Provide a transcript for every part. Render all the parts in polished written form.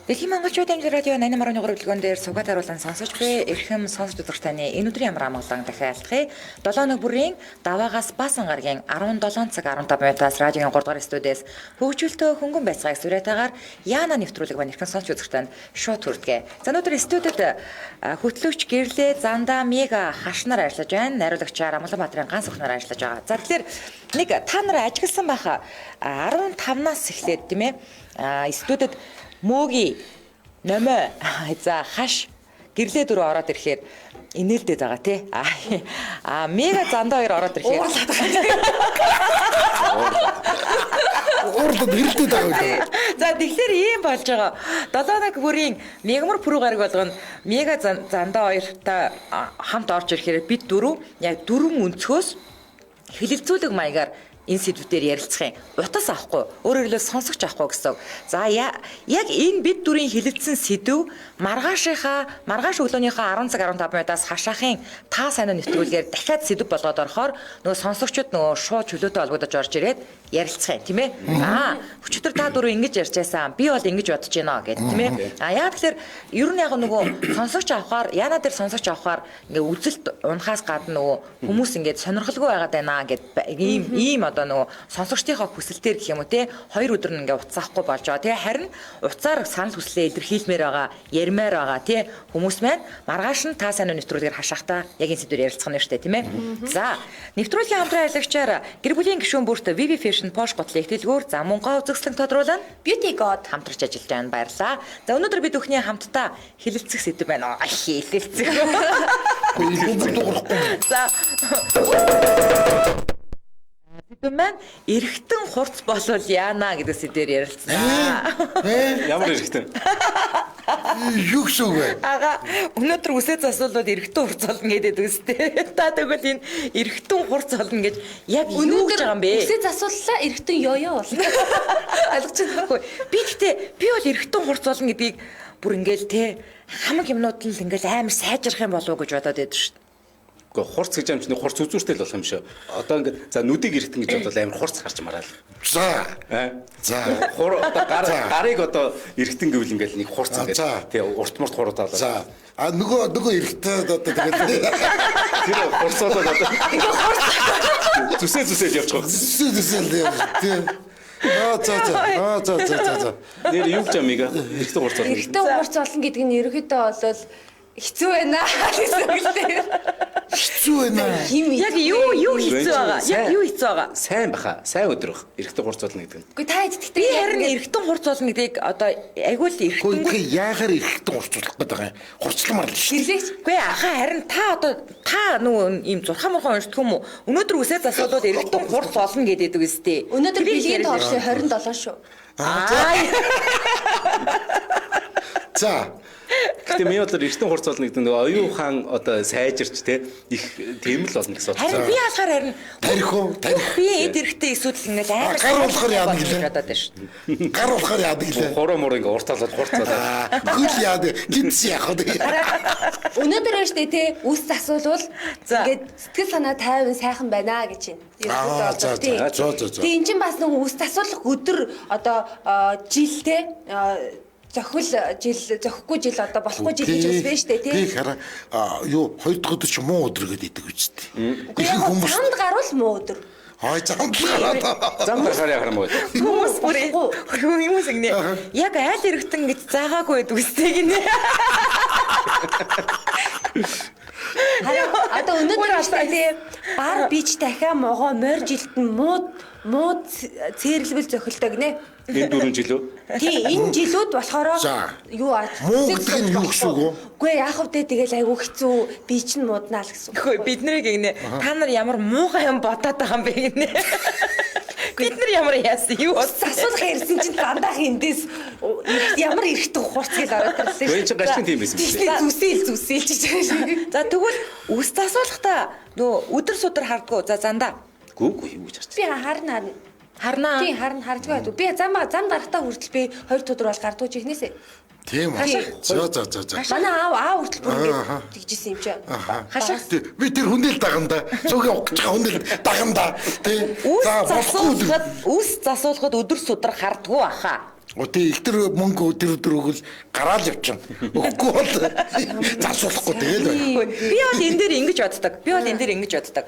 Дэлхийн монголчууд амжилт радио 88.1 хөтөлбөрөн дээр сугаад харуулан сонсож буй эрхэм сонсож үзэх таны энэ өдрийн ямар амгалан дахиад айлтгая. 7 өнөө бүрийн даваагаас баасан гарагийн 17 цаг 15 минутаас радиогийн 3 дугаар студиэс хөгжүүлэлтөө хөнгөн байцаагаас сүрэтагаар Яна нэвтрүүлэг ба нэрхэн сонсож үзэх танд шууд хүрдэгэ. За өнөөдөр студид хөтлөгч Гэрлээ Зандаа Мега хашнаар ажиллаж байна. Найруулагчаар Амгаланбаатарын ганц охиноор ажиллаж байгаа. За тэгэхээр нэг та нар ажигласан байхаа 15-наас эхлээд тийм ээ студид Мөгийн номой за хаш гэрлээ дөрөв ороод ирэхээр инээлдээд байгаа тий. Мега Зандаа хоёр ороод ирэхээр Уурдад ирэлдээд байгаа. За тэгэхээр ийм болж байгаа. 7 цаг бүрийн мегамар пүрүү гараг болгоно. Мега Зандаа хоёртай хамт орж ирэхээр бид дөрөв яг дөрвөн өнцгөөс хэлэлцүүлэг маягаар энэ сэдвээр ярилцах юм. Утас авахгүй, өөрөөр хэлбэл сонсогч авахгүй гэсэн. За яг энэ бид дөрвийн хэлэлцсэн сэдв маргааш өглөөнийхөө 10 цаг 15 минутаас хашаахын та сайн нэвтрүүлгээр дахиад сэдв болгоод орохоор нөгөө сонсогчид нөгөө шууд чөлөөтэй холбогдож орж ирээд ярилцах юм тийм ээ. Өчигдөр та дөрөв ингэж ярьж байсан. Би бол ингэж бодож байна гэдэг тийм ээ. Яг тэгэхээр ер нь яг нөгөө сонсогч авахаар яна дээр сонсогч авахаар ингээ үзэлт унахаас гадна нөгөө хүмүүс ингээ сонирхолгүй байгаад байна гэд ийм одоо нөгөө сонсогчдийнхоо хүсэлтээр гэх юм уу те 2 өдөр нь ингээ уцаахгүй болж байгаа те харин уцаар санал хүслээ илэрхийлмээр байгаа ярмаар байгаа те хүмүүс маань маргааш нь та сайн нэвтрүүлгээр хашаахтаа яг энэ сэдвээр ярилцах нь штэ тийм ээ. За нэвтрүүлгийн хамтран аялагчаар гэр бүлийн гишүүн бүрт VV Fashion Posh готлын ихтэлгүүр за мөнгө үзэсгэлэн тодруулан Beauty God хамтарч ажиллаж байна баярлаа. За өнөөдөр бид бүхний хамтдаа хэлэлцэх сэдв байна. Хэлэлцэх. За Тэмэн эргэтэн хурц болвол яана гэдэг сэдвээр ярилцсан. Ямар эргэтэн? Юу гэсэн үг вэ? Өнөөдөр үсээ засуулаад эргэтэн хурц болно гэдэг үстэй. Та тэгвэл энэ эргэтэн хурц болно гэж яг юу гэж байгаа юм бэ? Үсээ засууллаа эргэтэн ёё болно. Ойлгочихгүй. Би бол эргэтэн хурц болно гэдгийг бүр ингээл те хамаг юмнууд л ингээл амар сайжрах юм болов уу гэж бодоод байдаг шүү дээ. Хурц гэж юм чинь хурц үзүүртэй л болох юм шүү. Одоо ингээд за нүдийг эргэтэн гэж бодвол амар хурц гарч мараа л. За. Одоо гарыг одоо эргэтэн гэвэл ингээд нэг хурц ингээд тий урт мурт хуруудаа. За. Нөгөө эргэтэн одоо тэгээд тэр хурц болоод одоо зүсээ явж байгаа. Зүсээ тий. За. Нэр юу ч амига эргэтэн хурц болно. Эргэтэн хурц болно гэдэг нь ерөөхдөө болол хэцүү байна гэсэн үг л дээ. Хэцүү байна. Яг юу хэцүү байгаа? Яг юу хэцүү байгаа? Сайн баха. Сайн өдрөх. Эргэтэн хурц болно гэдэг нь. Үгүй та эцэгтэй би харин эргэтэн хурц болно гэдгийг одоо айгүй л эргэтэн. Үгүй яагаар эргэтэн хурцуулах гэдэг юм? Хурцламар л шүү. Үгүй харин та нөгөө ийм 6 мурхан уншдаг юм уу? Өнөөдөр үсээ засуулаад эргэтэн хурц болно гэдэг үстэй. Өнөөдөр биеийн тоолсон 27 шүү. За. Гэтэ миний бодлоор эргэтэн хурц болно гэдэг нь оюун ухаан одоо сайжирч те их тийм л болно гэсэн үг. Харин би алахаар тарих би эргэтэн эсвэл ингэж амар гар болохоор яадаг л бодоод байна шүү. Гар болохоор яадаг лээ. Хуруу мур ингээ уртаалаад хурцлаа. Гүйл яадаг гинц яах вэ? Өнөөдөр байна штэ те үс засуулвал ингээд сэтгэл санаа тайван сайхан байна гэж байна. За. Тэг эн чинь бас нэг үс засуулах өдөр одоо жил те зохихгүй жил одоо болохгүй жил гэж бас байна штэ тий. Би хараа юу 2 дахь өдөр ч муу өдөр гэдэг үстэй. Их хүмүүс занд гарвал муу өдөр. Занд гараад. Зам гарахаар яхаар мөн. Хүмүүс хүмүүс ингэ яг айл эргэтэн гэж заагаагүй байдаг үстэй гинэ. Одоо өнөөдөр аштай бар бич дахиа могоо морь жилтэн мууд цэрлбэл зохилдог нэ. Энэ 4 жил үү? Тий, энэ жилүүд болохоор юу муу гэдэг нь юу гэсэн үг вэ? Үгүй яах вэ тэгэл айгүй хэцүү би ч мууднаа л гэсэн. Үгүй бид нарыг гинэ та нар ямар муухай юм бодоод байгаа юм бэ гинэ. Бид нар ямар яасан юу асуулах ярьсан чинь дандаа хиндээс ямар эрэхтэн хурц гэж ороод ирлээ. Гүн чи гашин тийм байсан биз. Зүсээлж байгаа. За тэгвэл үс асуулахдаа нөө өдөр судар хардгуу за зандаа. Гүү юу гэж харчих. Би харнаа. Тий харж байгаа. Би зам гарахтаа хүртэл би 2 өдөр бол гардууж ихнээсээ. Тийм аа. За. Манай аав хүртэл бүр ингэж тэгжсэн юм чи. Хашаа. Би тэр хүндэл даганда. Цугийн ухаж байгаа хүндэл даганда. Тий. За болохгүй. Үс засуулахад өдөр судар хардгуу аха. Одоо их тэр мөнгө өдөр өгөл гараал явчихна. Өгөхгүй бол засуулахгүй тэгэл байна. Би бол энэ дээр ингэж боддог.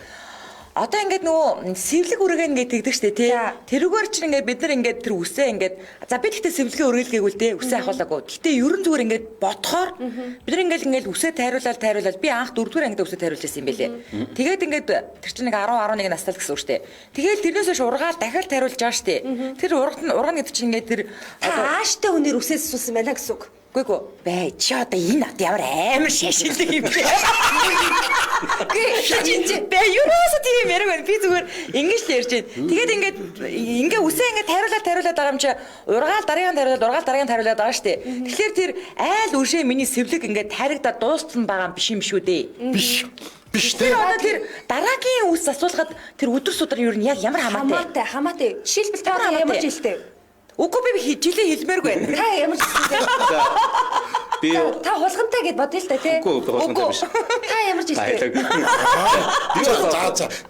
Одоо ингээд нөгөө сэвлэг үргэн ингээд тэгдэг штэ тий. Тэрүүгээр чинь ингээд бид нар ингээд тэр үсээ ингээд за би гэхдээ сэвлэгээ үргэлгээгүй л дээ. Үсээ ахуулаагүй. Гэхдээ ерөн зүгээр ингээд бодохоор бид нар ингээд үсээ тайруулаад би анх 4-р ангид үсээ тайруулж байсан юм байлээ. Тэгээд ингээд тэр чинь нэг 10-11 настай л гэсэн үг штэ. Тэгээд тэрнээс хойш ургаал дахиад тайруулж байгаа штэ. Тэр ургана гэдэг чинь ингээд тэр ааштай хүнээр үсээс асуусан байна гэсэн үг. Гүйгүй бай чи одоо энэ одоо ямар амар шашилдаг юм бэ? Гээ бай юуроос тийм яриг байна. Би зүгээр ингэж л ярьж байна. Тэгээд ингээ үсээ ингээ тайруулаад байгаа юм чи ургаал дараагийн тайруулаад байгаа штэ. Тэгэхээр тэр айл үршээ миний сэвлэг ингээ таригдаад дууссан байгаа юм биш юм шүү дээ. Биш тий. Одоо тэр дараагийн үс асуулахад тэр өдөр судар юу яг ямар хамаатай. Хамаатай. Жишээлбэл та ямар жилтэй? Үгүй би жилээ хэлмээргүй байна. Та ямар жилтэй? Би та хулгантай гэд бодъё л та тий. Үгүй хулгантай биш. Та ямар жилтэй?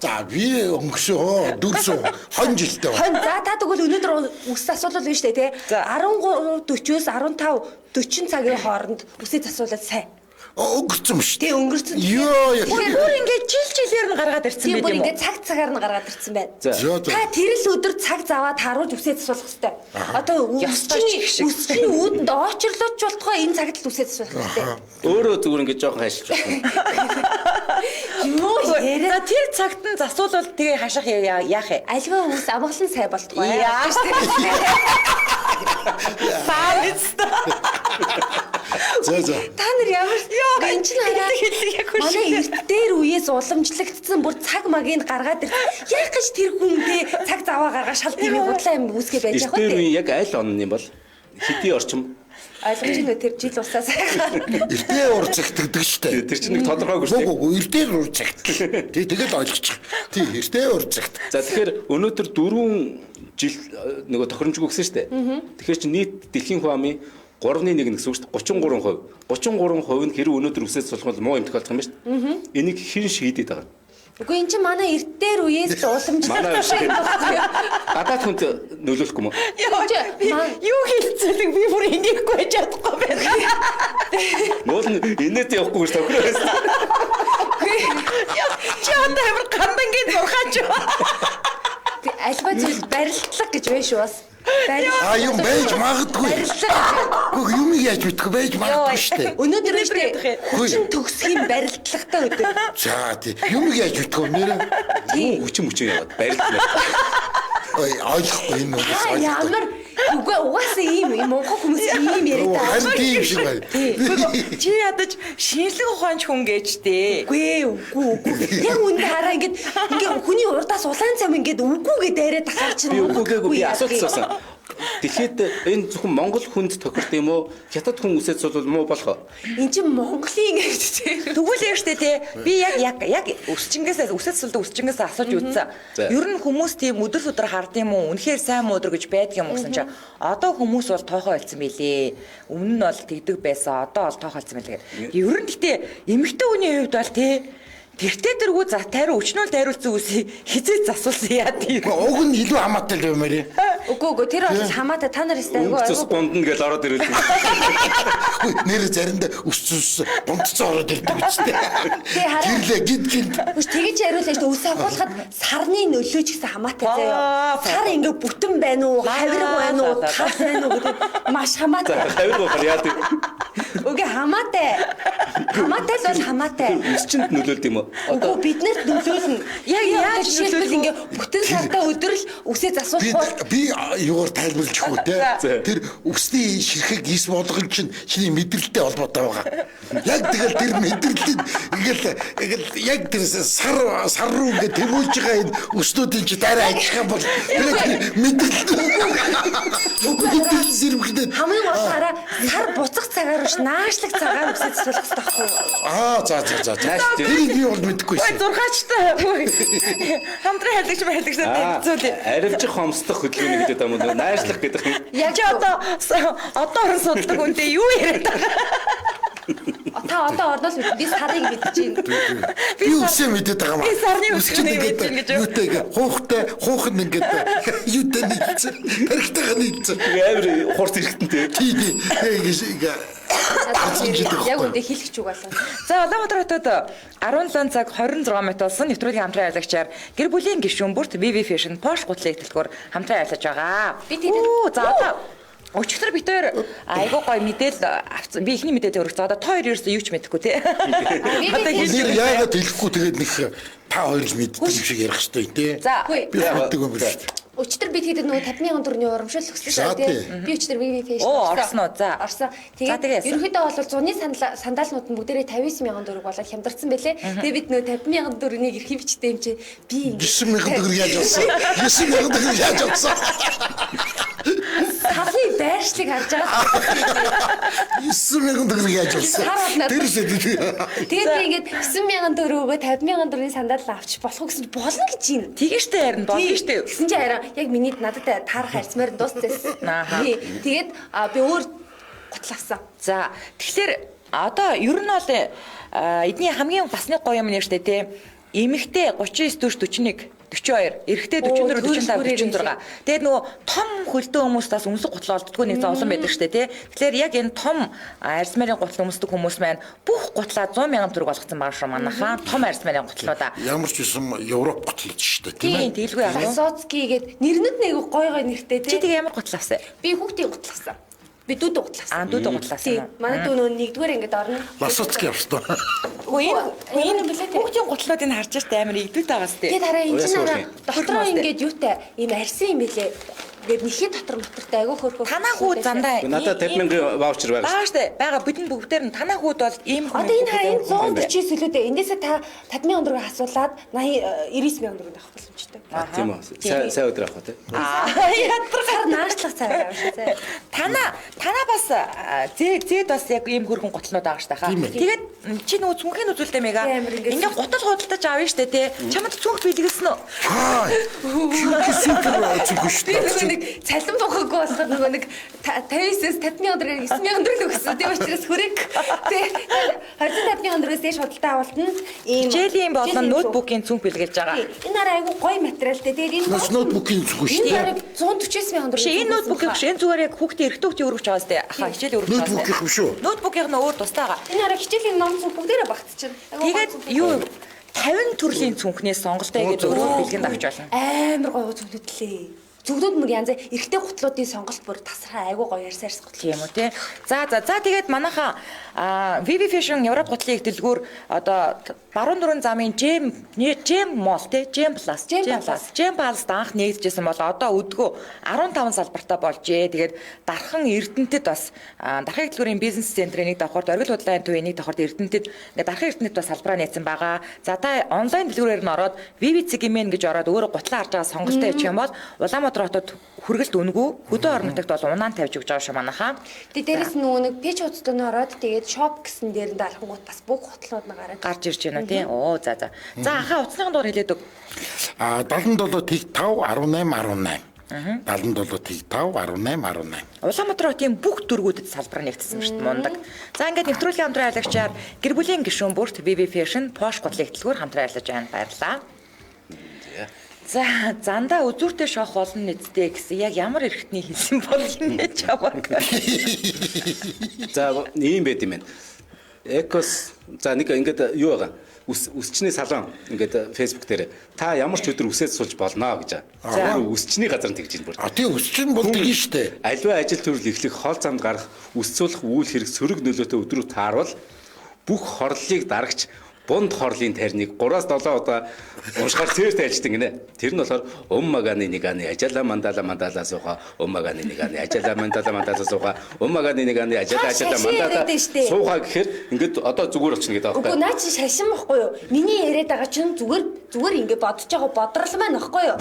За би өнгөрсөн 4 жилтэй байна. За та тэгвэл өнөөдөр үс асуулал биш үү тий. 13:40-оос 15:40 цагийн хооронд үсээ засуулаад сайн. Өнгөрцөн шүү. Тий өнгөрцөн. Йоо. Бүр ингээд жилээр нь гаргаад ирсэн Тийм байх бүр юм уу? ингээд цаг-цагаар нь гаргаад ирсэн байна. За. Та тэр л өдөр цаг заваад харуулж үсээ засуулах хэрэгтэй. Одоо үсчний үүдэнд очрлооч болтгоо энэ цагт л үсээ засуулах хэрэгтэй. өөрөө зүгээр ингээд жоохон хайшилж байна. Юу яриа. За тэр цагт нь засуулвал тэгээ хашах яах вэ? Альва хүмүүс амгалан сай болтгоо. Яах За. Та нар ямар энэ чинь хараа. Манай эртээр үеэс уламжлагдсан бүр цаг магийг гаргаад ир. Яг гэж тэр хүнтэй цаг заваа гаргаа шалт юм худлаа юм үүсгээ байж байгаа Тэр үү? үе яг аль он юм бол хэдий орчим Ойлгож байна уу тэр жил усаа сайхан. Эрдээ ур цагтдаг штэ. тэр чинь нэг тодорхойгүй шүү дээ. Үгүй эрдээ ур цагт. Тий тэгэл ойлгочих. Тий эрдээ ур цагт. За тэгэхээр өнөөдөр 4 жил нөгөө тохиромжгүй гэсэн шүү дээ. Тэгэхээр чи нийт дэлхийн хувийн 3.1 гэсэн үг шүү дээ. 33%. 33% нь хэрэв өнөөдөр үсээс сулах бол муу юм тохиолдох юм ба шүү дээ. Энийг хэн шийдээд байгаа юм? Үгүй эн чинь манай эртээр үеэс Манай уламжлагдсан юм байна. гадаад хүнд нөлөөлөхгүй юм уу? Юу хэлцэлэг би бүр энийхгүй байж чадахгүй байна. Нуул нь инээд явахгүй гэж тохироо байсан. Чи одоо амар гамбангийн дурхаач. Альва зүйл барилтлага гэж байна шүү бас. Юм байж магадгүй. Үгүй юм яаж мэдхгүй байж магадгүй штэ. Өнөөдөр штэ хүчин төгсгийн барилтлагатай өдөр. За тий юм яаж мэдхгүй нэрэ. Хүчин яваад барилдана. Ой ойлгохгүй энэ үү. Ямар үгүй угаасаа ийм Монгол хүмүүс ийм яриад байгаа. Харин тийм шиг байна. Чи ядаж шинжлэх ухаанч хүн гэжтэй. Үгүй. Яг үндэ хараа ингээд хүний урдаас улаан цам ингээд үгүй гэдээ яриад тахаар чинь. Би үгүйгээгүй би асуусан. Тэгэхэд энэ зөвхөн Монгол хүнд тохирд юм уу? Хятад хүн үсээс бол муу болох. Энд чинь Монголын ингээд Тэгвэл яг штэ тий. Би яг үсчингээс үсчингээс асууж үзсэн. Ер нь хүмүүс тийм өдөр өдөр хардсан юм уу? Үнэхээр сайн муу өдөр гэж байдаг юм гэсэн чинь одоо хүмүүс бол тоохоо хэлсэн байлээ. Өмнө нь бол тэгдэг байсан. Одоо бол тоохоо хэлсэн байлээ. Ер нь гэтээ эмэгтэй хүний хувьд бол тий тэртээ тэргүй за тариу өчнөөл тариулсан үсийг хизээ засуулсан яа тийм. Уг нь илүү хамаатай л юм ярэ. Үгүй тэр бол хамаатай та нар өстэй Өнгөцөс бундна гэж ороод ирээд. Нэр заримдаа өсцөс бунтцоо ороод ирдэг үстэй. Гэрлээ гид. Үгүй тэгэж яриулаа шүү үс авахлахад сарны нөлөө ч гэсэн хамаатай заяа. Сар ингээ бүтэн байна уу, хавирга байна уу, тал байна уу гэдэг маш хамаатай. Хавир гоо яа тийм. Үгүй хамаатай. Хамаатай л бол хамаатай. Үсчинд нөлөөлд юм уу? Үгүй биднэрт нөлөөлнө. Яг яаж нөлөөлөх ингээ бүтэн сарда өдөр л үсээ засуулах Би юугаар тайлбарлаж өгөх үү те. Тэр үсний ширхэг ис болгол чинь чиний мэдрэлтэй холбоотой байгаа. Яг тэгэл тэр мэдрэлийг ингээл яг тэр сар руу ингээ тэмүүлж байгаа энэ үснүүдийн чи дараа ажиллах юм бол мэдрэл зэрвэгдээд хамгийн гол хараа сар буцах цагаар биш наашлах цагаар үсээ засуулах хэрэгтэй байхгүй юу? За. Тэрийг би бол мэдэхгүй шээ. Зургаачтай. Хамтран хайлагч хэвцүү. Аривжих хомсдох хөдөлгөөний гэдэг юм уу? Найшлах гэдэг юм. Яг чи одоо орон судалдаг үнтэй юу яриад байгаа? Та одоо орноос мэд. Би сарыг мэдчихээн. Би үсээ мэдээд байгаа юм. Би сарны Үсчихэд үсгний мэдсэн гэж юу? Юутай хуухт нь ингээд юутай нэгцэн. Тархитайгаа нэгцэн. Амар хурц ирэхтэнтэй. Тийм. Яг үндэ хэлэх ч үг болоо. За Улаанбаатар хотод 17 цаг 26 минут болсон нэвтрүүлгийн хамтран аялагчаар гэр бүлийн гишүүн бүрт VV Fashion Posh гутлын ихтэлгүүр хамтран аялаж байгаа. Би тийм. За одоо өчигдөр бид хоёр айгуу гоё мэдээлэл авсан. Би ихний мэдээлэл өргөж байгаа. Та хоёр ерөөсөө юу ч мэдэхгүй тий. Одоо Нэр яагаад хэлэхгүй тэгээд нэг та хоёр л мэддэг юм шиг ярих хэрэгтэй тий. За Би мэддэг юм биш. Өчтөр бид хэд нөгөө 50,000 төгрөгийн урамшил өгсөн шүү дээ. Би өчтөр VV Fashion. орсон уу? За. Орсон. Тэгээд Тэгээд ерөнхийдөө бол зуны сандалнууд нь бүгдээрээ 59,000 төгрөг болоод хямдарсан байлээ. Тэгээд бид нөгөө 50,000 төгрөгийг эрхий бичтэй юм чи би 9,000 төгрөг яаж авсан? 9,000 төгрөг яаж авсан? салын байршлыг харж байгаа. 9,000 төгрөг яаж авсан? Тэрсээ Тэгээд би ингээд 9,000 төгрөгөө 50,000 төгрөгийн сандал авч болох уу гэсэн болно гэж юм. тэгээ штэ харин болно штэ. Гэсэн чи хараа яг миний надад таарах харьцмаар дуусчихсан. Тэгээд би өөр готлавсан. За тэгэхээр одоо ер нь бол эдний хамгийн басны гоё юм нэ штэ тий. Эмэгтэй 39 41 42, эрэгтэй 44 45 46. Тэгээд нөгөө том хөлдөө хүмүүс бас өмсөг гутлаа олддгүй нэг зан олон байдаг штэ тий. Тэгэхээр яг энэ том арьсмарын гутлаа өмсдөг хүмүүс маань бүх гутлаа 100,000 төгрөг болгоцсон байгаа шүү манайхаа. Том арьсмарын гутлуудаа. ямар ч юм Европ готлолч шүү дээ тийм Тийм ээ. тэгэлгүй яг. Ласоцки гээд нэрнэд нэг гой нэртэй Чи тий. тэгээ ямар гутлаа авсан? Би хүүхдийн готлавсан. Би дүүд готлавсан. Дүүд гутлаасан юм. Манай дүү нөгөө нэгдүгээр ингээд орно. Ласоцки авсан. Энэ хүүхдийн гутлуудыг харж штэ амар игдүүл байгаас тээ. Тэгээд хараа энэ чинь Хөрхөн дотроо бастай. ингээд юутай ийм арьсан юм билээ. Ингээд нэхий дотор мотортой айгүй хөрхөө. Танаа хүү зандаа Надад 50,000 ваучер байгаа. баа штэ байгаа бидний бүгдээр нь танаа хүүд бол ийм хүн. Одоо энэ хараа энэ 149 сүлүүдээ эндээсээ та 50,000 төгрөг асуулаад 89,000 төгрөг авах боломжтой. Тийм үү. Сайн өдөр авах тий. Ядрахаар наашлах цай байгаа шүү дээ. Танаа бас зээд бас яг ийм хөргөн готлнууд байгаа штэ хаа. Тэгээд чи нөгөө цүнхийн үзүүлдэ мэга. Ингээ готол худалдаж авна штэ тий. Чамд цүнх бэлгэлсэн үү? Хаа. Супер зүгш шүү дээ. Нэг цалин бохоггүй болохоор нөгөө нэг 50-аас 50,000 төгрөг 9,000 төгрөг өгсөн. Тийм учраас хүрэг. Тий. 25,000 төгрөгөөс дээш худалдаа авалтанд ийм Хичээлийн болон ноутбукийн цүнх бэлгэлж байгаа. Энэ хараа айгүй гоё материалтай. Тэгээд энэ Нас ноутбукийн зүгш шүү энэ дээ. хараа 149,000 төгрөг. Чи энэ ноутбукийг биш энэ зүгээр яг хүүхдийн эрэгтэй хүүхдийн өргөж байгаа сте. Аха хичээл өргөж байгаа. Ноутбук юм шүү. Ноутбукийн нь өөр тустайгаа. Энэ хараа хичээлийн ном зүг бүгдээрээ багтчихна. Тэгээд юу 50 төрлийн цүнхнээс сонголтоо гэж өөрөө бэлгэнд авч болно. Амар гоё зүгнүүд лээ. Зүгнүүд мөр янз эрэгтэй гутлуудын сонголт бүр тасархаа айгүй гоё ярьсаарс гутал. Тийм үү тий. За тэгээд манайха VV Fashion Европ гутлын их дэлгүүр одоо баруун дөрвөн замын Gem Mall тий Gem Plus анх нэгдэжсэн бол одоо өдгөө 15 салбартаа болжээ. Тэгээд дархан Эрдэнэтэд бас дархан дэлгүүрийн бизнес центрийн нэг давхарт оргил худлааны төвийн нэг давхарт Эрдэнэтэд ингээд дархан Эрдэнэтэд бас салбараа нээсэн байгаа. За та онлайн дэлгүүрээр нь ороод VV Цэгмэн гэж ороод өөрөө гутлаа харж байгаа сонголтоо хийх юм бол Улаанбаатар хотод хүргэлт үнэгүй хөдөө орон нутагт бол унаан тавьж өгч байгаа шүү манайхаа. Тэгээд дээрэс нөгөө нэг пэйж хуудасд нь ороод тэгээд shop гэсэн дээр нь дарахгүйт бас бүх хутлууд нь гарч ирж байна тий. Оо за. За ахаа утасны дугаар хэлээд өг. 77 тэг 5 18 18. 77 тэг 5 18 18. Улаанбаатар хотын бүх дөргүүдэд салбар нэгдсэн шүү дээ мундаг. За ингээд нэвтрүүлгийн хамтран аялагчаар гэр бүлийн гишүүн бүрт VV Fashion Posh гутлын ихтэлгүүр хамтран аялаж байна. Баярлалаа. За зандаа үзүүртэй шоох болно нэстэ гэсэн яг ямар эрхтний хэлсэн бол энэ чамаг. За ийм байд юм байна. Экос за нэг ингээд юу байгаа. Үсчний салон ингээд фэйсбુક дээр та ямар ч өдөр үсээд суулж болно гэж. За үсчний газар нь тэгж ийн бүр. Тийм өсчин болдог юм шүү дээ. Аливаа ажил төрөл эхлэх хоол замд гарах үсцүүлэх үйл хэрэг сөрөг нөлөөтэй өдрүүд таарвал бүх хорлолыг дарагч бунд хорлын тарныг 3-7 удаа уншихаар цээрт айлждаг гинэ. Тэр нь болохоор маганы нэганы ажала мандала сууха маганы нэганы ажала мандала сууха маганы нэганы ажала мандала сууха гэхээр ингээд одоо зүгээр болчихно гэдэг аахгүй. Үгүй наа чи шашин байхгүй юу? Миний яриад байгаа чинь зүгээр ингээд бодож байгаа бодрол маань байхгүй юу?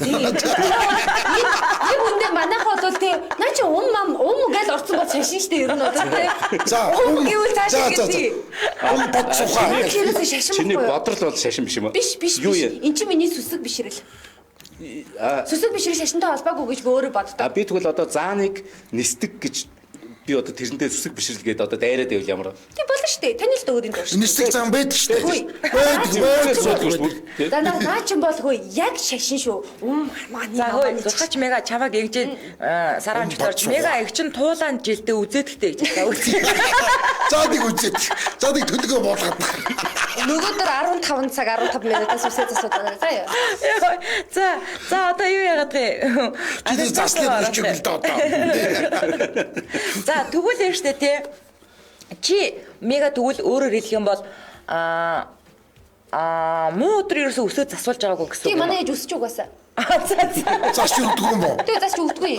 Яг үндэ манайх бол тий наа чи гэл орцсон бол шашин штэ ер нь бол тий. За гэвэл цааш гэдэг. бод сухаа. Чиний бодрол бол шашин биш юм уу? Биш. Энд чи миний сүсэг бишрэл. Сүсэг бишрэл шашинтай холбоогүй гэж би өөрөө боддог. Би тэгвэл одоо зааныг нисдэг гэж би одоо тэрнтэй зүсэг бишрэлгээд одоо дайраад байвал ямар Тийм болно шүү дээ. Таны л дөөдийн дурш. Нислэг зам байдаг шүү Үгүй. дээ. За наа чин бол хөө яг шашин шүү. Мани. За хөөе зурхач мега чаваг эгжээд сараан жигдорч мега эг чин туулаанд жилдээ үзээдэгтэй гэж та үзье. Заадаг үзээд. Заадаг төлгөө болгоод. Нөгөөдөр 15 цаг 15 минутаас үсээд асуудаг заа юу. За одоо юу яагаад вэ? Тэр заслыг үрчиг л доо. За тэгвэл юм штэ тий. Чи мега тэгвэл өөрөөр хэлэх юм бол муу өдөр ерөөсөө өсөөд засуулж байгаагүй гэсэн үг. Тийм манай ээж өсч угаасаа. Зас чи өгдөг юм уу? Тэгээ зас чи өгдөггүй.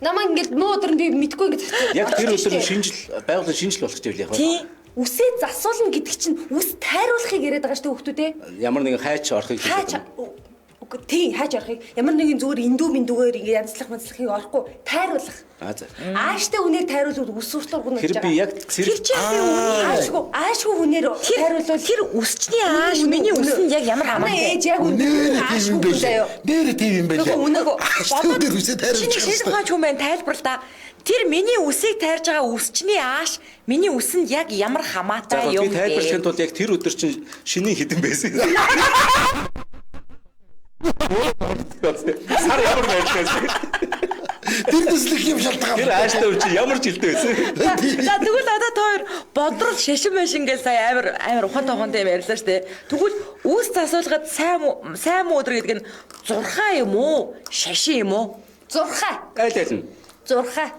Намаа ингээд муу өдөр нь би мэдгүй ингээд засчих. яг тэр өдөр шинжил байгууллагын шинжил болох гэвэл яг Тий. Үсээ засуулна гэдэг чинь үс тайруулахыг яриад байгаа шүү дээ хүмүүстээ. ямар нэгэн хайч орохыг Хаач үгүй тий хаач орохыг ямар нэгэн зүгээр индүү миндүүгээр ингээд янзлах манцлахыг орохгүй тайруулах. За. Ааштай хүнээр тайруулвал үс сурталгуун Тэр би яг Тэр чинь аашгүй хүнээр тайруулвал Тэр үсчний ааш миний үс нь яг ямар манай хамаатай. ээж яг Нэр тийм юм байлээ. Нэр тийм юм байлээ. Үнэгүй. Өндөр үсээ Чиний тайруулж шинэ ухаан хүмүүс тайлбар л да. Тэр миний үсийг тайрж байгаа үсчний ааш миний үсэнд яг ямар За хамаатай би юм тайлбарлахын тулд яг тэр өдөр чинь шинийн хідэн байсан. Сар ямар байсан. Тэр төслөх юм шалтгаан. Тэр ааштай үр чи ямар жилдээ байсан. За тэгвэл одоо та хоёр бодрол шашин машин гэж сая амар ухаантай юм ярьлаа шүү дээ. Тэгвэл үс засуулгаад сайн муу өдөр гэдэг нь зурхаа юм уу? Шашин юм уу? Зурхаа. Айл. Зурхаа.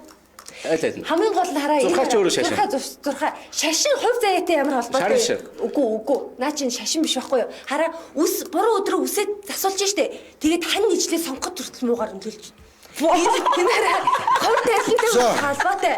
Айл. Хамгийн гол нь хараа. Зурхаач өөрөө шашин. Зурхаа. Шашин хувь заяатай ямар холбоотой? Шарин. Үгүй. Наа чин шашин биш байхгүй юу? Хараа үс буруу өдрөө үсээд засуулж штэ. Тэгээд хань ижлээ сонгоход хүртэл муугаар өндөөлж. Тэнэрээ хувь заяатай холбоотой.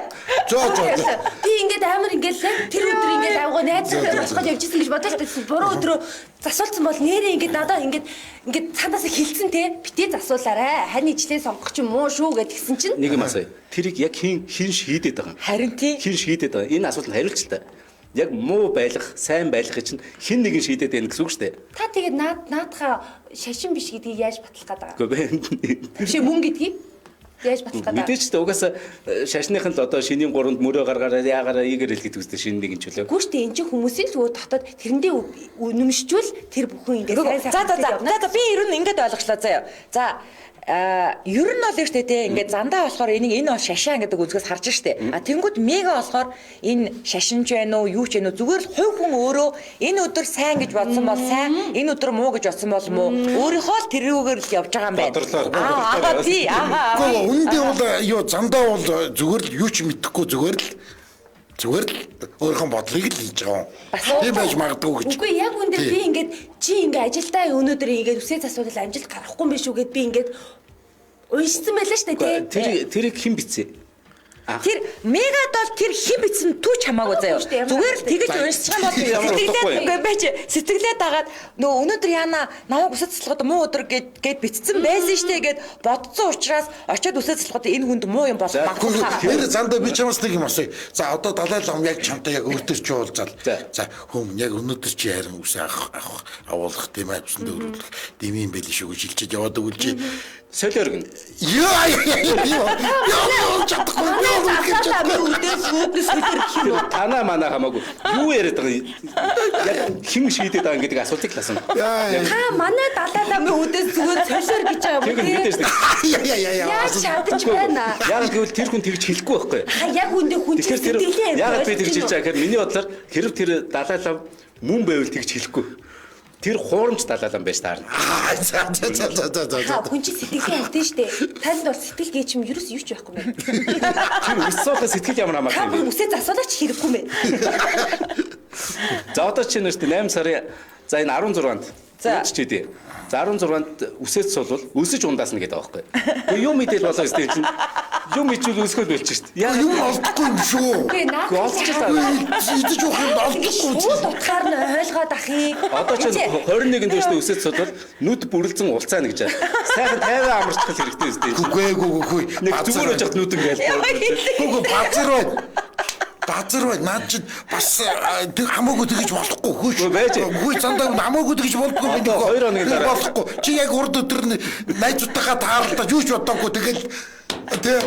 Би ингээд амар ингээд тэр өдөр ингээд авгаа найзтай босгоод явжсэн гэж бодож байсан. Буруу өдрөө засуулсан бол нэрээ ингээд надаа ингээд цаанаас хилцэн те битээ засуулаарай. Хань ижлээ сонгох ч юм уу шүү гэдгсэн чинь Нэг юм асууя. Тэрийг яг хин шийдээд байгаа юм. Харин тий. Хин шийдээд байгаа. Энэ асуултанд хариулж л та. Яг муу байлгах, сайн байлгахыг чинь хин нэг нь шийдээд байна гэсэн үг шүү дээ. та тэгээд наадхаа шашин биш гэдгийг яаж батлах гээд байгаа? Гэхдээ Биш мөн гэдгийг яаж батлах гээд байгаа? мэдээч ч угаасаа шашныхан л одоо шинийн 3-нд мөрөө гаргаараа яагараа ийгэр хэлгээд үздэг шинэ нэг нь чөлөө. Гүр штэ эн чинь хүмүүсийн зүгээр дотоод тэрэндээ үнэмшчүүл тэр бүхэн ингээд За би ер нь ингээд ойлгочлаа заяа. За ер нь бол штэ тий ингээд зандаа болохоор энэ бол шашаан гэдэг үзгээс харж штэ. Тэнгүүд мега болохоор энэ шашинч байна уу юу ч байна уу зүгээр л хувь хүн өөрөө энэ өдөр сайн гэж бодсон бол сайн энэ өдөр муу гэж бодсон бол муу өөрийнхөө л тэрүүгээр л явж байгаа юм байна. Тий Гэхдээ үндэ бол юу зандаа бол зүгээр л юу ч мэдэхгүй зүгээр л өөрийнхөө бодлыг л хийж байгаа юм. Тийм байж магадгүй гэж. Үгүй яг үндэ би ингээд чи ингээд ажилдаа өнөөдөр ингээд үсээ засвал амжилт гарахгүй юм биш үү гэд би ингээд уншсан байлаа штэ тий. Тэрийг хэн бицээ? Тэр мегад бол тэр хэн битсэн түүч хамаагүй заяа. Зүгээр л тэгэж уншчих юм бол сэтгэлээ байж сэтгэлээ дагаад нөгөө өнөөдөр яана намайг үсэд цэцлэхэд муу өдөр гэд битсэн байсан штэ гэд бодцсон учраас очиод үсэд цэцлэхэд энэ хүнд муу юм болох магадгүй. Тэр зандаа би чамаас нэг юм асууя. За одоо далай лам яг чамтай яг өөртөө ч уулзаад. За хүм яг өнөөдөр чи харин үсээ авуулах тийм ээ үсэндээ өрүүлэх. Дэмий юм байл шүү гэж хэлчихэд яваад өгвөл чи Солиор гэн. Яа чадахгүй. Танаа манаа хамаагүй. Юу яриад байгаа яг хэн шийдээд байгаа гэдэг асуултыг л асууна. Та манай далайламын үдээс зүгээр солиор гэж байгаа Тэр хүн юм мэдээж Яа. яаж чадчих байна? яг гэвэл тэр хүн тэгж хэлэхгүй байхгүй. Яг үндэ хүн чинь сэтгэлээ Яг би тэгж хэлж байгаа гэхээр миний бодлоор хэрэг тэр далайлам мөн байвал тэгж хэлэхгүй. Тэр хуурамч далайлам байж таарна. За. хүн чинь сэтгэлээ амтэн штэ. Танд бол сэтгэл гээ чим ерөөс юу ч байхгүй мэн. Тэр өссөөхө сэтгэл ямар Та хамаатай юм. үсээ засуулаач хэрэггүй мэн. За одоо чинь нэрт 8 сарын за энэ 16-нд За. ч дээ. За 16-нд үсээц суулвал өсөж ундаасна гэдэг байгаа байхгүй. Гэхдээ юм мэдэл болоо өстэй чинь юм ичүүл өсгөл болчих шүү дээ. Юм олдохгүй юм шүү. Гэ наад Идэж явах юм олдохгүй. шууд утгаар нь ойлгоод ахыг. Одоо ч 21-нд дэжтэй үсээц суулвал нүд бүрэлзэн улцаана гэж. Сайхан 50 амарчхал хэрэгтэй өстэй. Үгүй. Нэг зүгээр байж хат нүд ингээл. Үгүй базар бай. Наад чи бас тэг хамаагүй тэгэж болохгүй хөөч. Үгүй зандаа хамаагүй тэгэж болдгүй Одоо 2 хоногийн дараа. болохгүй. Чи яг урд өдөр найзуудтайгаа таарлаа юу ч бодоогүй тэгэл тэ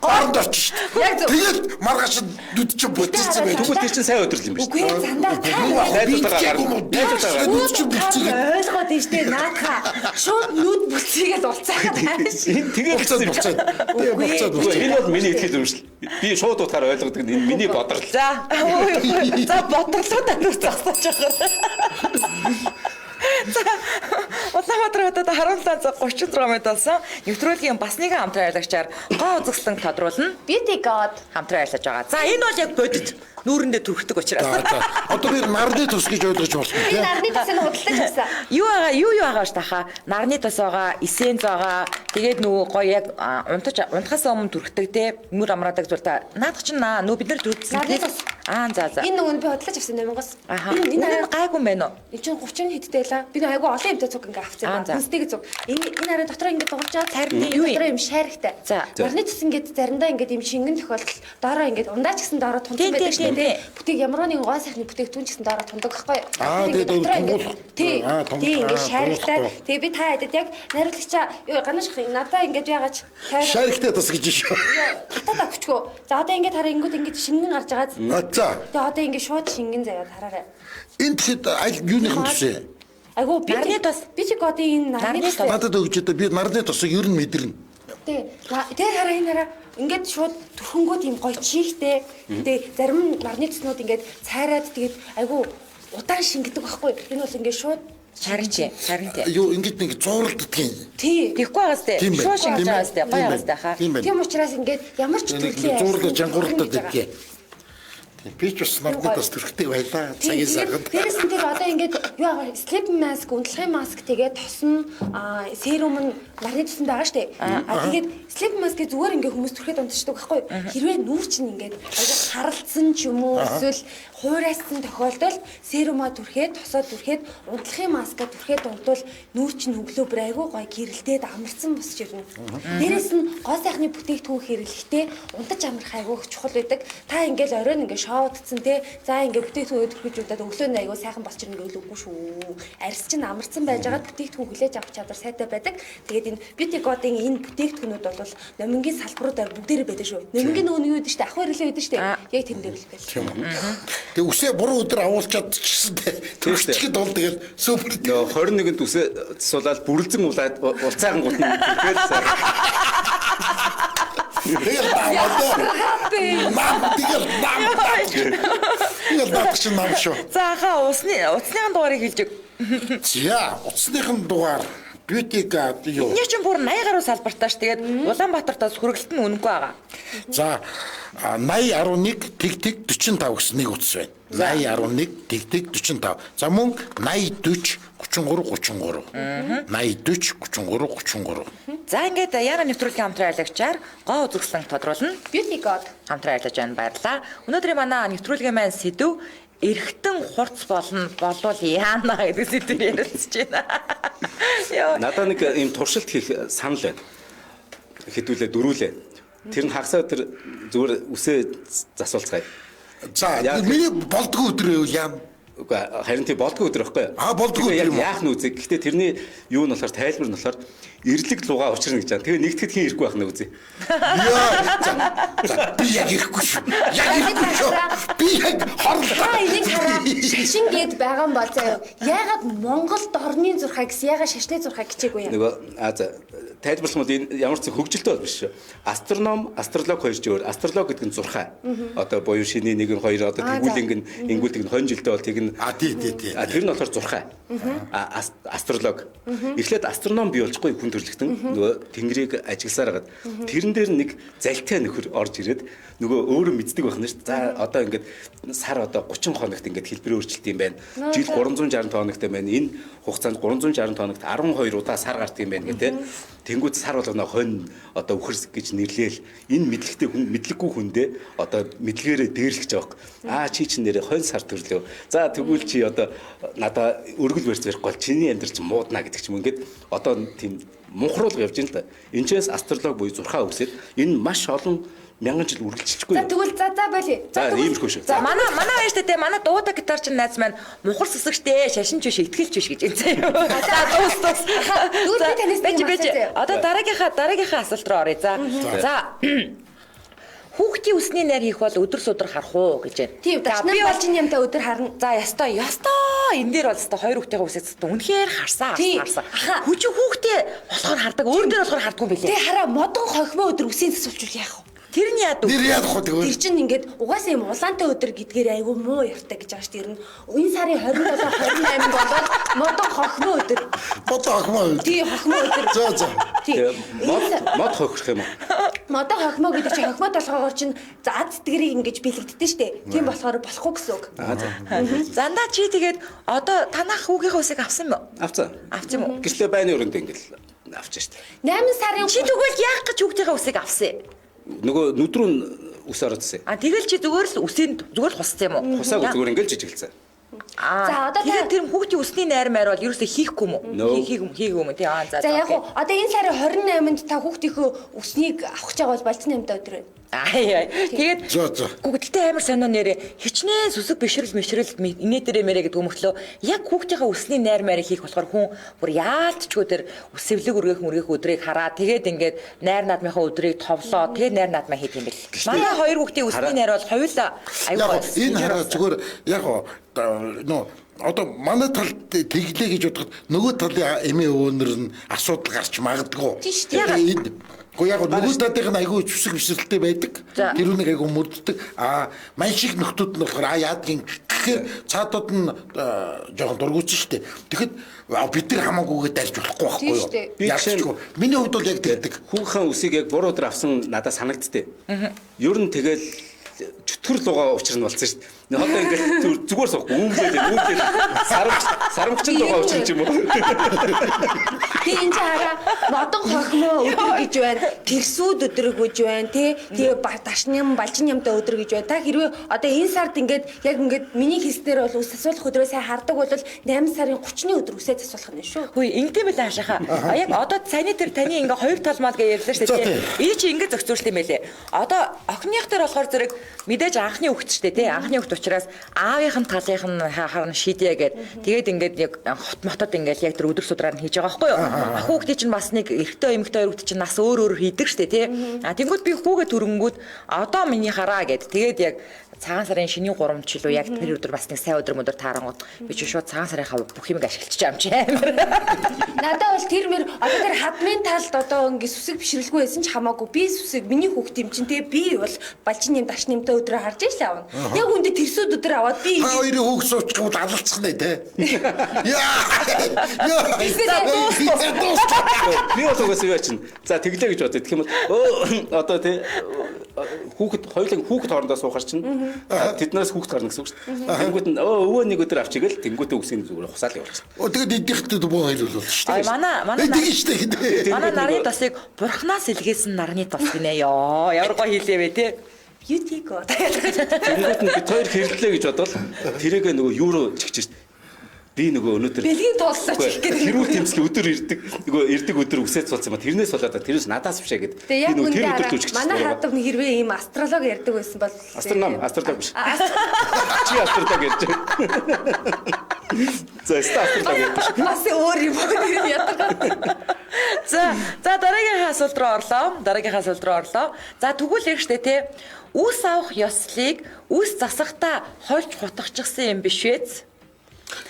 Хооронд орчих шүү Яг дээ. зөв. Тэгээд маргааш дүдчих бүтээсэн байх. Тэгвэл тийч сайн өдөрлөн юм шүү. Үгүй ээ зандаа та Дүдчих бүтээгээ. ойлгоод нь штэ наатха шууд нүд бүцгээд улцаагаад хайш. Энэ тэгээд Буцаад. Тэгээд энэ бол миний итгэл юм шүү. Би шууд утгаар ойлгодог нь энэ миний бодрол. За бодлоо таныг зогсоож байгаа. За Улаанбаатар хотод 17:36 минут болсон. Нэвтрүүлгийн бас нэгэн хамтран аялагчаар гоо үзэсгэлэн тодруулна. Beauty God Хамтран ажиллаж байгаа. За энэ бол яг бодит нүүрэндээ түрхдэг учраас. одоо би нарны тус гэж ойлгож болно энэ тийм. нарны тасны худалдаж авсан. Юу байгаа ш таха. Нарны тос байгаа, эсенц байгаа. Тэгээд нөгөө гоё яг унтахаас өмнө түрхдэг те. Мөр амраадаг зүйл та. Наадах чинь нөө бид нар түрхсэн. Нарны тос. За. Энэ нөгөө би худалдаж авсан 8-аас. Энэ гайгүй мэн үү? Энэ чинь 30 хэдтэй лаа. Би айгүй олон юмтай цуг ингээ авсан. Хүнстэйг цуг. Энэ арай дотор ингээ дуурч байгаа царны дотор юм шаарихтай. Нарны тос ингээ заримдаа ингээ юм шингэн тохиолдол доороо ингээ ундаач гэсэн доороо тундаг байдаг шүү дээ. Бүтээг ямар нэгэн гоо сайхны бүтээгдэхүүн ч гэсэн доороо тундаг байхгүй юу? Тий ингээ шаарихтай. Тэгээ би та хэдэд яг найруулагчаа ганашх надаа ингээ яагач Шарихтай тус гэж шүү. хатаад авчихгүй. За одоо ингээ тараа ингүүд ингээ шингэн гарч байгаа. За. Тэгээ одоо ингээ шууд шингэн заяа тараарай. Энд тэгэхэд аль юуныхан тусээ? Айгу би Нарны тос. Би чи годын энэ нарны тос. Надад өгч одоо би нарны тусыг ер нь мэдэрнэ. Тэгээ хараа энэ хараа ингээд шууд төрхөнгөө тийм гоё чихтэй. Тэгээ зарим нарны тоснууд ингээд цайраад тэгээд айгу удаан шингэдэг байхгүй. Энэ бол ингээд шууд Харин тий. Юу ингэж нэг зууралддаг юм. тий. Тэгэхгүй байгаас те. Тийм байна. Шууд шингэж байгаас те. Гоё байгаас те хаа. Тийм байна. Тийм учраас ингээд ямар ч төрлийн Зуурлаж жангуурлаад идэх. Би ч бас нарны тус төрхтэй байлаа. Цагийн сагад. Дээрээс нь тэр одоо ингээд юу аа sleep mask, унтлагын маск тэгээд тосн серум нь нарны тоснд байгаа штэ. Тэгээд sleep mask зүгээр ингээд хүмүүс түрхэд унтчихдаг байхгүй. Хэрвээ нүүр чинь ингээд аяга харалцсан ч юм уу эсвэл хуурайсан тохиолдолд серумаа түрхэд, тосоо түрхэд, унтлагын маска түрхэд унтвал нүүр чинь өглөө бүр айгүй гоё гэрэлтээд амарсан босч ирнэ. Дээрээс нь гоо сайхны бүтээгдэхүүн хэрэглэхдээ унтаж амрах айгүй чухал байдаг. Та ингээд оройн ингээд шоудцсан те. За ингээд бүтээгдэхүүн түрхэж удаад өглөө нь айгүй сайхан болч ирнэ гэвэл үгүй шүү. Арьс чинь амарсан байжгаад бүтээгдэхүүн хүлээж авах чадвар сайтай байдаг. Тэгээд энэ Beauty God-ын энэ бүтээгдэхүүнүүд бол номингийн салбаруудаар бүгдээрээ байдаг шүү. Номингийн нөгөө юу гэдэг штэ ахын хэрэглээ байдаг штэ. Яг тэр дээр л байл. Тэг үсээ буруу өдөр агуулчаад чигсэн дээ. Төрчихөд бол тэгэл супер. 21-нд үсээ засуулаад бүрэлзэн улцаахан гут нь тэгээд Тэгэл баах чинь нам шүү. За хаа уцсныхан дугаарыг хэлж өг. За уцсныхан дугаар Beauty God юу? Энийг чинь бүр 80 гаруй салбартаа ш. Тэгээд Улаанбаатартаас хүргэлт нь үнэнгүй байгаа. За 80.11 тэг 45 гэсэн нэг утас байна. 80.11 тэг 45. За мөн 80 40 33 33. За ингээд яга нэвтрүүлгийн хамтран аялагчаар гоо үзэсгэлэн тодруулна. Beauty God Хамтран ажиллаж байна, баярлалаа. Өнөөдрийн манай нэвтрүүлгийн маань сэдв эргэтэн хурц болвол яана гэдэг сэдвээр ярилцж байна. надаа нэг юм туршилт хийх санал байна. Хэдүүлээ дөрүүлээ. Тэр нь хагасаа тэр зүгээр үсээ засуулцгаая. За миний болдгоо өдрөө яам. Харин тий болдгоо өдөр байхгүй. Болдгоо өдөр юм. Яах нь үзье. Гэхдээ тэрний юу нь болохоор тайлбар нь болохоор эрлэг лугаа учрна гэж байна. Тэгээ нэгтгэд хин ирэхгүй байх нь үзье. Би яг ирэхгүй шүү. Би яг хорлоо. энийг хараа шашин гээд байгаа юм бол заяа. Яагаад Монголд орны зурхаа гэсэн яагаад шашны зурхаа гिचээгүй юм? Нөгөө за тайлбарлах нь энэ ямар ч хөгжилтэй бол биш шүү. Астроном, астролог хоёр ч өөр. Астролог гэдэг нь зурхаа. Одоо буюу шиний 1 2 одоо тэгвэл ингэдэг нь 20 жилдээ бол тэг нь тий. Тэр нь болохоор зурхаа. Астролог. Эхлээд астроном бий болчихгүй хүн төрлөختөн нөгөө тэнгэрийг ажигласаар хагаад тэрэн дээр нэг залтай нөхөр орж ирээд нөгөө өөрөө мэддэг байх нь шүү. За одоо ингээд сар одоо 30 хоногт ингээд хэлбэр өөрчлөлт юм байна. Жил 365 хоногт байна. Энэ хугацаанд 360 хоногт 12 удаа сар гардаг юм байна гэдэг. Тэнгүүд сар болгоно хонь одоо үхэрс гэж нэрлээл энэ мэдлэгтэй хүн мэдлэггүй хүндээ одоо мэдлэгээрээ дээрлэж байгаа. Чи чинь нэрээ хонь сар төрлөө. За тэгвэл чи одоо надаа өргөл барьж барихгүй бол чиний амьдрал чинь муудна гэдэг ч юм ингээд одоо тийм мунхруулга явж байна л да. Энэчээс астролог буюу зурхаа үсээд энэ маш олон мянган жил үргэлжилчихгүй. За тэгвэл за боли. За иймэрхүү шүү. За манай байж тээ манай дуудаг гитар чинь найз маань мунхар сэсэгчтэй шашинч биш ихтгэлч биш гэж энэ. За дуус. Тэгвэл би танаас байж. Одоо дараагийнхаа асуулт руу оръё. За. хүүхдийн үсний найр хийх бол өдөр өдөр харах уу гэж байна. Тийм, дашнаа би бол балжин ямтай өдөр харна. за ястой энэ дээр бол ястой хоёр хүүхдийн үсээс үнэхээр харсан. Хүч хүүхдээ болохоор хардаг, өөр дээр болохоор хардгүй юм билээ. Тэ хараа модон хохимоо өдөр үсийн засвалжуул яах вэ? Тэр нь яад вэ? Нэр яах вэ тэгвэл? Тэр чинь ингээд угаасаа юм улаантай өдөр гэдгээр айгүй муу явтай гэж байгаа шүү дээ. Ер нь энэ сарын 27 28 болоод модон хохимоо өдөр. Бодоо охмоо. Тий хохимоо өдөр. За. Тий. Мод хохирох юм уу? Модон хохимоо гэдэг чинь хохимоо толгоогоор чинь аз тэтгэрийг ингэж бэлэгддэг шүү дээ. Тийм болохоор болохгүй гэсэн үг. Зандаа чи тэгээд одоо танах хүүгийнхээ үсийг авсан юм уу? Авцсан. Авсан юм уу? Гэвч байны өрөнд ингээл авчих штэ. 8 сарын Чи тэгвэл яах гэж хүүхдийнхээ үсийг авсан? Нөгөө нүдрүүн ус ородсон. Тэгэл чи зүгээр л үсэнд зүгээр л хуссан юм уу? Хусаагүй зүгээр ингээл жижиглсэн. За, одоо тэгээд тэр хүүхдийн үсний найр майр бол ерөөсөө хийхгүй юм уу? Хийгээгүй юм тий. За. За яг уу одоо энэ сарын 28-нд та хүүхдийнхөө үснийг авах гэж байгаа бол балжин 8-нд өдөр байна. Тэгээд За. Гүгдэлтэй амар сонио нэрээ хичнээн сүсэг бишрэл инээ дээрээ мэрэ гэдэг өмөртлөө яг хүүхдийнхээ үсний найр майрыг хийх болохоор хүн бүр яалтчгүй тэр үсэвлэг үргэх өдрийг хараа тэгээд ингээд найр наадмынхаа өдрийг товлоо тэгээд найр наадмаа хийх юм бэл. Манай хоёр хүүхдийн үсний найр бол хоёулаа аюул. Энэ хараа зүгээр яг нөө одоо манай талд тэглээ гэж бодоход нөгөө талын эмээ өвнөр нь асуудал гарч магадгүй. Тийм шүү дээ. Гэхдээ яг нөгөө талынх нь айгүй зүсэг бишрэлтэй байдаг. Тэр үнийг айгүй мөрддөг. Мань шиг нөхдүүд нь болохоор яадгийн гэхээр цаадууд нь жоохон дургуйч штэ. Тэгэхэд бид нар хамаагүйгээ дайрч болохгүй байхгүй юу? Яачгүй. Миний хувьд бол яг тэгдэг. Хүүхэн үсийг яг буруу өдөр авсан надад санагдтыг. Ер нь тэгэл чөтгөр лугаа учир нь болсон шүү дээ. Одоо ингээд зүгээр суухгүй үүмлээд сарамгчин лугаа учир юм уу? Тэгээ энэ хараа модон хохимоо өдөр гэж байна. Тэрсүүд өдөр гэж байна тий. Тэгээ дашням балжин ямтай өдөр гэж байна. Та хэрвээ одоо энэ сард ингээд яг ингээд миний хэлснээр бол ус засуулах өдрөө сайн хардаг бол 8 сарын 30-ны өдөр үсээ засуулах нь шүү. Хөөе ингэдэм байлаа хашаха. Яг одоо цайны тэр таны ингээ хоёр тал мал гэж ярьлаа шүү дээ. Энэ чи ингээ зохицуулт юм байлээ. Одоо охиных дээр болохоор зэрэг мэдээж анхны хүүхэд шүү дээ тий. Анхны хүүхэд учраас аавынх нь талынх нь харна шийдээ гэд тэгээд ингээд яг хот мотод ингээд яг тэр өдөр судраар нь хийж байгаа байхгүй юу? Ах хүүхдээ чинь бас нэг эрэгтэй эмэгтэй хоёр хүүхдээ чинь нас өөр хийдэг штэ тий. Тэнгүүд би хүүгээ төрөнгүүд одоо миний хараа гэд тэгээд яг цагаан сарын шинийн 3 жил уу яг тэр өдөр бас нэг сайн өдөр тарангууд би ч шууд цагаан сарынхаа бүх юмыг ашиглаж байгаа юм чи амар. Надад бол тэр мэр одоо тэр хадмын талд одоо ингэ сүсэг бишрэлгүй байсан ч хамаагүй би сүсэг миний хүүхд юм чинь те би бол балжин юм даш нэмтэй өдрөө харж ийлээ авна. Яг үндэ тэрсүүд өдөр аваад би хоёрын хүүхд суучих юм бол алалцах нэ те. Би бол угаасаа яа чинь. За тэглээ гэж бодъё. Тэгэх юм бол одоо те хүүхэд хоёулаа хүүхэд хоорондоо суухаар чинь тэднээс хүүхэд гарна гэсэн үг шүү дээ. Тэнгүүд нь өвөө нэг өдөр авчигээл тэнгүүтээ үсгийн зүгээр хусаал явуулчихсан. Тэгээд эдгийхтэй боо хэлвэл шүү дээ. Манай нарны тосыг бурхнаас илгээсэн нарны тос гинэ ёо. Ямар гоё хэлээ вэ те. Ютико. Тэнгүүд нь бид хоёр хэрлээ гэж бодвол тэрийг нөгөө юуруу чигчээ шүү дээ. Би нөгөө өнөөдөр бэлгийн туулсаач гэх гэдэг. Хэрүүл тэмцэл өдөр ирдэг өдөр үсээд цуцсан ба тэрнээс болоод тэрнээс надаас бишээ гэд. Тэгээ яг үндэ манай хатав хэрвээ ийм астрологи ярьдаг байсан бол астролог биш. Чи астролог ярьж байна. За астролог биш. Бас өөр юм яадаг. За дараагийн асуулт руу орлоо. За тэгвэл яг штэ те үс авах ёслыг үс засахтаа хольж хутгачихсан юм биш вэ?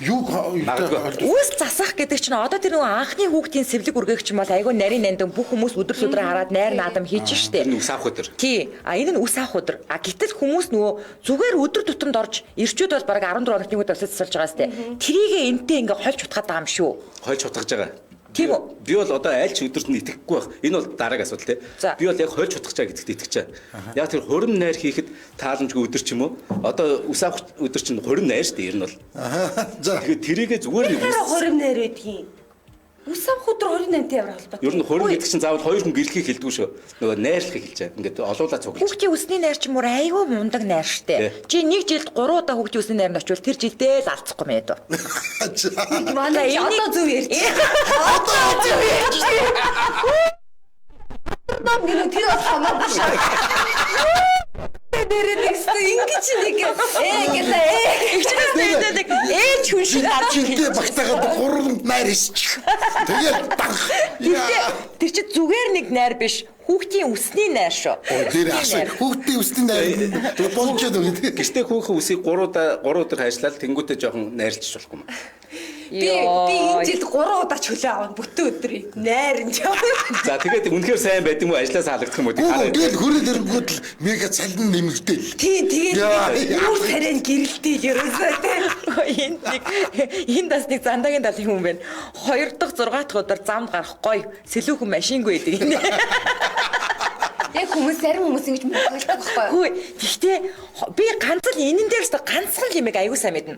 Үс засах гэдэг чинь одоо тэр нөгөө анхны хүүхдийн сэвлэг үргээгч юм бол айгүй нарийн нандин бүх хүмүүс өдөр өдрөө хараад найр наадам хийж штэ. Энэ үс авах өдөр. Тий. Энэ нь үс авах өдөр. Гэтэл хүмүүс нөгөө зүгээр өдөр тутамд орж ирчүүд бол бараг 14 хоногт нэг удаа өсөж засалж байгаа штэ. Трийгээ энтэй ингээ хольж утгаад байгаа юм шүү. Хольж утгаж байгаа. Тийм үү? Би бол одоо аль ч өдөрт нь итгэхгүй байх. Энэ бол дараагийн асуудал тий. Би бол яг хольж утгах чаа гэдэгт итгэж байгаа. Яг тэр хурим найр хийхэд тааламжгүй өдөр ч юм уу. Одоо үс авах өдөр чинь хурим найр шүү дээ ер нь бол. За. Тэгэхээр тэрийгээ зүгээр нэг хурим найр байдгийн. Үс авах өдөр 28 аваар холбоотой. Ер нь хурим гэдэг чинь заавал хоёр хүн гэрлэхийг хэлдэггүй шүү. Нөгөө найрлахыг хэлж байгаа. Ингээд олуулаа цуглаж. Хүүхдийн үсний найр чинь мөр айгүй мундаг найр штэ. Чи нэг жилд 3 удаа хүүхдийн үсний найранд очивол тэр жилдээ л алцахгүй мэд. Манай одоо зөв ярьж. Одоо зөв ярьж. Нам тэр хамаагүй шээ. Дээрээ нэгс ингэж нэг гэлээ. Ихчнээс нэг ээж жилдээ багтаагаад 3 найр исчих. Тэгээд баг. Тэр чи зүгээр нэг найр биш. Хүүхдийн үсний найр шүү. Тэр асуу хүүхдийн үсний найр болж байгаа. Гэртээ хүүхэн үсийг 3 өдөр хайшлаад тэнгуүтээ жоохон найрлж болохгүй юм. Би энэ жил 3 удаа чөлөө аваад бүтэн өдрий. Найр энэ. За тэгээд үнэхээр сайн байд юм уу? Ажлаас хаалгах юм уу? Тэгээд хөрөөл ирэнгүүт л мега цалин нэмэгдэв. Тийм тэгээд юу тарийн гэрэлтэй ерөөсөө тийм. Энд бас нэг зандагийн далын хүн байна. 2 дахь 6 дахь өдөр замд гарахгүй сэлүүхэн машингүй гэдэг. Яг хүмүүс зарим хүмүүс ингэж мөнгөлдөг байхгүй юу? Хөөе. Гэхдээ би ганц л энэн дээр ч ганцхан юм аягүй сайн мэднэ.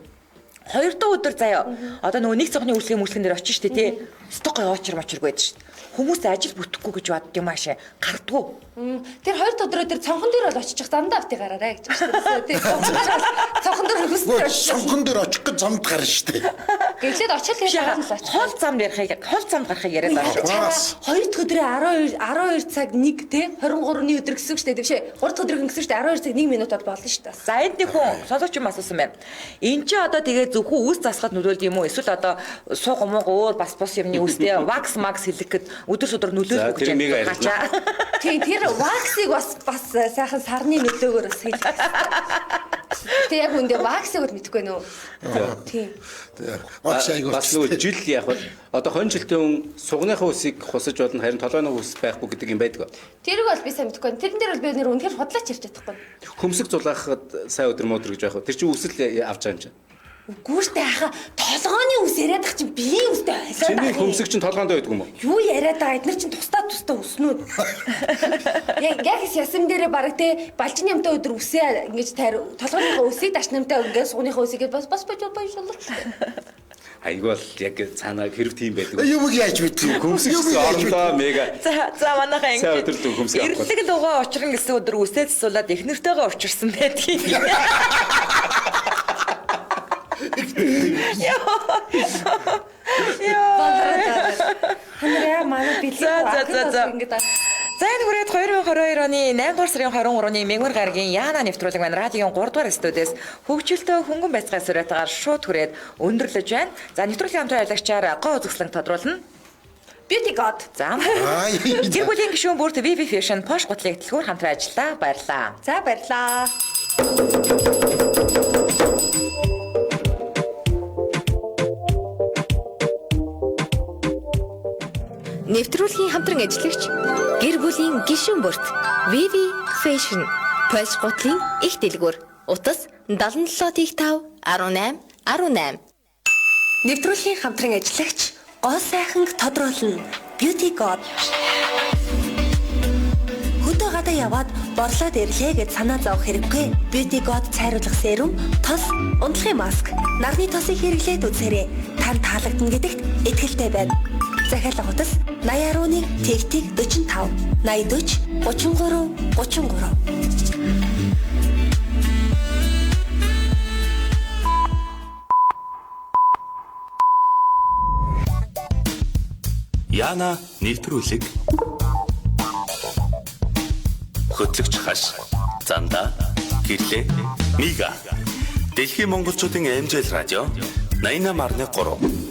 2 дахь өдөр заяа. Одоо нөгөө нэг цогны үйлчлэгэн дээр очиж штэ тий. Сток гой очир мочиргүй байдаг штэ. Хүмүүс ажил бүтэхгүй гэж бод юм аашаа. Гардггүй. Тэр 2 дахь өдрөө тэр цонхон дээр бол очих замдаа авти гараарай гэж байна. Тийм. Цонхон дээр хөстэй очиж. Цонхон дээр очих гэж замд гарна штэ. Гэвлээд очил гэж байгаа л очих. Хол замд гарахыг яриад байгаа шүү. 2 дахь өдрөө 12 цаг 1 тий 23-ны өдөр гэсэн үг шүү дээ. Тэвшээ 3 дахь өдрөө гэсэн шүү дээ. 12 цаг 1 минутад болно шүү дээ. За энд нэг хүн сонсогч юм асуусан байна. Энд чи одоо тэгээ зөвхөн үс засахад нөлөөлд юм уу? Эсвэл одоо сууг мууг өөр бас бус юмны үстэй вакс макс хэлэх гэд өдөр өдөр нөлөөлөх гэж байна. Тийм тэр ваксыг бас сайхан сарны нөлөөгөөр бас хэлэх. Тэг яг үндэ ваксыг бол мэдэхгүй нөө. Тийм. Вакс айгуу. Бас нөгөө жил яг одоо хон жилтэй хүн сугныхаа үсийг хусаж болно харин толгойн үс байхгүй гэдэг юм байдаг. Тэрийг бол би сайн мэдэхгүй. Тэрэн дээр бол би нэр үнэхээр худлаач ярьж чадахгүй. Хөмсөг зулаахад сайн өдөр мөөдөр гэж байх. Тэр чинь үсэл авч байгаа юм чинь. Гүүртэй хаа толгооны үс яриад ах чинь биеийн үстэй байлаа. Чиний хөмсөг чинь толгоонд байдаг юм уу? Юу яриад байгаа эдгээр чинь тусдаа үснүүд. Яг ясам дээрээ баг те балжин юмтай өдөр үсээ ингэж толгооныхоо үсийг даш намтай ингээд сууныхоо үсийгээ бас байж болов. Айгүй бол яг цаанаа хэрэг тийм байдаг. Юм яаж мэдв? Хөмсөг орондоо мега. За манайхаа сайн өдөр дүү хөмсөг авах. Эрлэг лугаа учран гэсэн өдөр үсээ цэцүүлээд эхнэртэйгээ учирсан байдгийг. Ханараа манай бэлэг ингээд за энэ хүрээд 2022 оны 8 дугаар сарын 23-ны Мягмар гарагийн Яна нэвтрүүлэг маань радиогийн 3 дугаар студиэс хөгжөлтөө хөнгөн байцгаа сураатаар шууд хүрээд өндөрлөж байна. За нэвтрүүлгийн хамтран аялагчаар гоо үзэсгэлэнг тодруулна. Beauty God. За. Гэр бүлийн гишүүн бүрт VV Fashion Posh гутлыг дэлгүүр хамтран ажиллаа. Баярлалаа. За баярлалаа. Нэвтрүүлгийн хамтран ажиллагч гэр бүлийн гишүүн бүрт VV Fashion Posh гутлын их дэлгүүр утас 77-5 18 18. Нэвтрүүлгийн хамтран ажиллагч гоо сайханг тодруулна. Beauty God. Хөдөө гадаа яваад борлоод ирлээ гэж санаа зовох хэрэггүй. Beauty God цайруулах серум, тос, унтлахын маск, нарны тосыг хэрэглээд үзээрэй. Танд таалагдана гэдэгт итгэлтэй байна. Захиалга утас 8011 тэгтиг 45 8040 33 33. Яна нэвтрүүлэг хөтлөгч хаш занда гэрлээ мига дэлхийн монголчуудын эмжэл радио 88.3